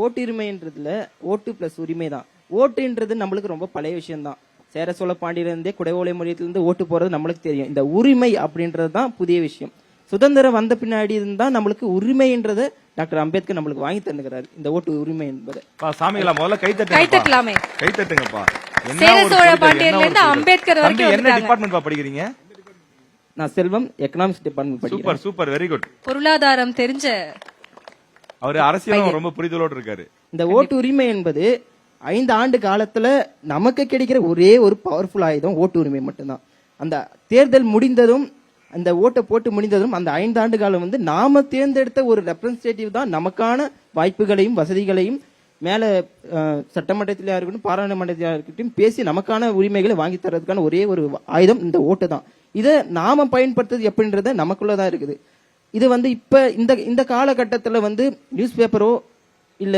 ஓட்டுரிமைன்றதுல ஓட்டு பிளஸ் உரிமை தான். ஓட்டுன்றது நம்மளுக்கு ரொம்ப பழைய விஷயம் தான். சேர சோழ பாண்டியிலிருந்தே குடைவோலை மொழியிலிருந்து ஓட்டு போறது நம்மளுக்கு தெரியும். இந்த உரிமை அப்படின்றது தான் புதிய விஷயம். சுதந்திரம் வந்த பின்னாடி இருந்தா நம்மளுக்கு உரிமைன்றத டாக்டர் அம்பேத்கர் நம்மளுக்கு வாங்கி தந்துக்கிறாரு, இந்த ஓட்டு உரிமை என்பது. சாமிகளா முதல்ல கை தட்டுங்கப்பா. சேர சோழ பாண்டியர்ல அம்பேத்கர் வரைக்கும் என்ன டிபார்ட்மெண்ட் படிக்கிறீங்க? நான் செல்வம் எக்கனாமிக்ஸ் டிபார்ட்மெண்ட் படிக்கிறேன். Super super, very good. பொருளாதாரம் தெரிஞ்ச அவரு அரசியலும் ரொம்ப புரிதலோடு இருக்காரு. இந்த ஓட்டு உரிமை என்பது 5 ஆண்டு காலத்துல நமக்கு கிடைக்கிற ஒரே ஒரு பவர்ஃபுல் ஆயுதம் ஓட்டு உரிமை மட்டும்தான். அந்த தேர்தல் முடிந்ததும் அந்த ஓட்டை போட்டு முடிந்ததும் அந்த 5 ஆண்டு காலம் வந்து நாம தேர்ந்தெடுத்த ஒரு ரெப்ரசன்டேட்டிவ் தான் நமக்கான வாய்ப்புகளையும் வசதிகளையும் மேல சட்டமன்றத்திலா இருக்கட்டும் பாராளுமன்றத்திலா இருக்கட்டும் பேசி நமக்கான உரிமைகளை வாங்கி தரதுக்கான ஒரே ஒரு ஆயுதம் இந்த ஓட்டு தான். இதை நாம பயன்படுத்துறது எப்படின்றத நமக்குள்ளதான் இருக்குது. இது வந்து இப்ப இந்த காலகட்டத்துல வந்து நியூஸ் பேப்பரோ இல்ல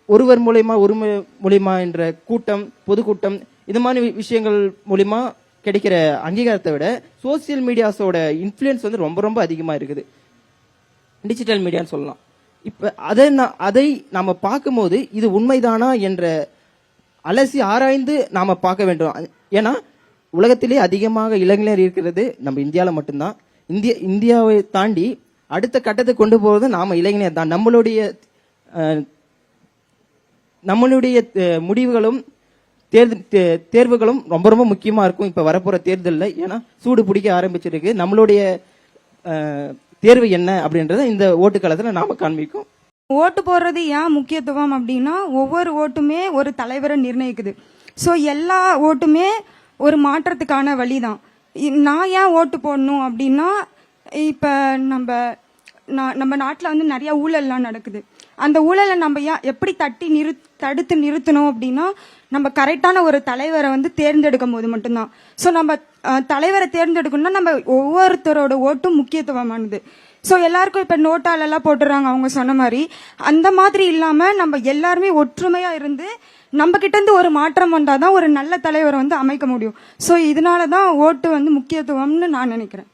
ஒருவர் மூலியமா என்ற கூட்டம், பொதுக்கூட்டம், இது மாதிரி விஷயங்கள் மூலியமா கிடைக்கிற அங்கீகாரத்தை விட சோசியல் மீடியாஸோட இன்ஃபுளுன்ஸ் வந்து ரொம்ப ரொம்ப அதிகமா இருக்குது. டிஜிட்டல் மீடியான்னு சொல்லலாம். இப்ப அதை நாம பார்க்கும்போது இது உண்மைதானா என்ற அலசி ஆராய்ந்து நாம பார்க்க வேண்டும். ஏன்னா உலகத்திலே அதிகமாக இளைஞர் இருக்கிறது நம்ம இந்தியாவில மட்டும்தான். இந்தியாவை தாண்டி அடுத்த கட்டத்தை கொண்டு போறது நாம இளைஞர் தான். நம்மளுடைய முடிவுகளும் தேர்வுகளும் ரொம்ப ரொம்ப முக்கியமா இருக்கும் இப்ப வரப்போற தேர்தல்ல. ஏன்னா சூடு பிடிக்க ஆரம்பிச்சிருக்கு. நம்மளுடைய தேர்வு என்ன அப்படின்றத இந்த ஓட்டு காலத்துல நாம காண்பிக்கும். ஓட்டு போடுறது ஏன் முக்கியத்துவம் அப்படின்னா ஒவ்வொரு ஓட்டுமே ஒரு தலைவரை நிர்ணயிக்குது. ஸோ எல்லா ஓட்டுமே ஒரு மாற்றத்துக்கான வழிதான். நான் ஏன் ஓட்டு போடணும் அப்படின்னா இப்ப நம்ம நாட்டில் வந்து நிறைய ஊழல்லாம் நடக்குது. அந்த ஊழலை நம்ம எப்படி தடுத்து நிறுத்தணும் அப்படின்னா நம்ம கரெக்டான ஒரு தலைவரை வந்து தேர்ந்தெடுக்கும் போது மட்டும்தான். ஸோ நம்ம தலைவரை தேர்ந்தெடுக்கணும்னா நம்ம ஒவ்வொருத்தரோட ஓட்டும் முக்கியத்துவமானது. ஸோ எல்லாருக்கும் இப்ப நோட்டாலெல்லாம் போட்டுறாங்க அவங்க சொன்ன மாதிரி. அந்த மாதிரி இல்லாம நம்ம எல்லாருமே ஒற்றுமையா இருந்து நம்ம கிட்ட இருந்து ஒரு மாற்றம் வந்தாதான் ஒரு நல்ல தலைவரை வந்து அமைக்க முடியும். ஸோ இதனாலதான் ஓட்டு வந்து முக்கியத்துவம்னு நான் நினைக்கிறேன்.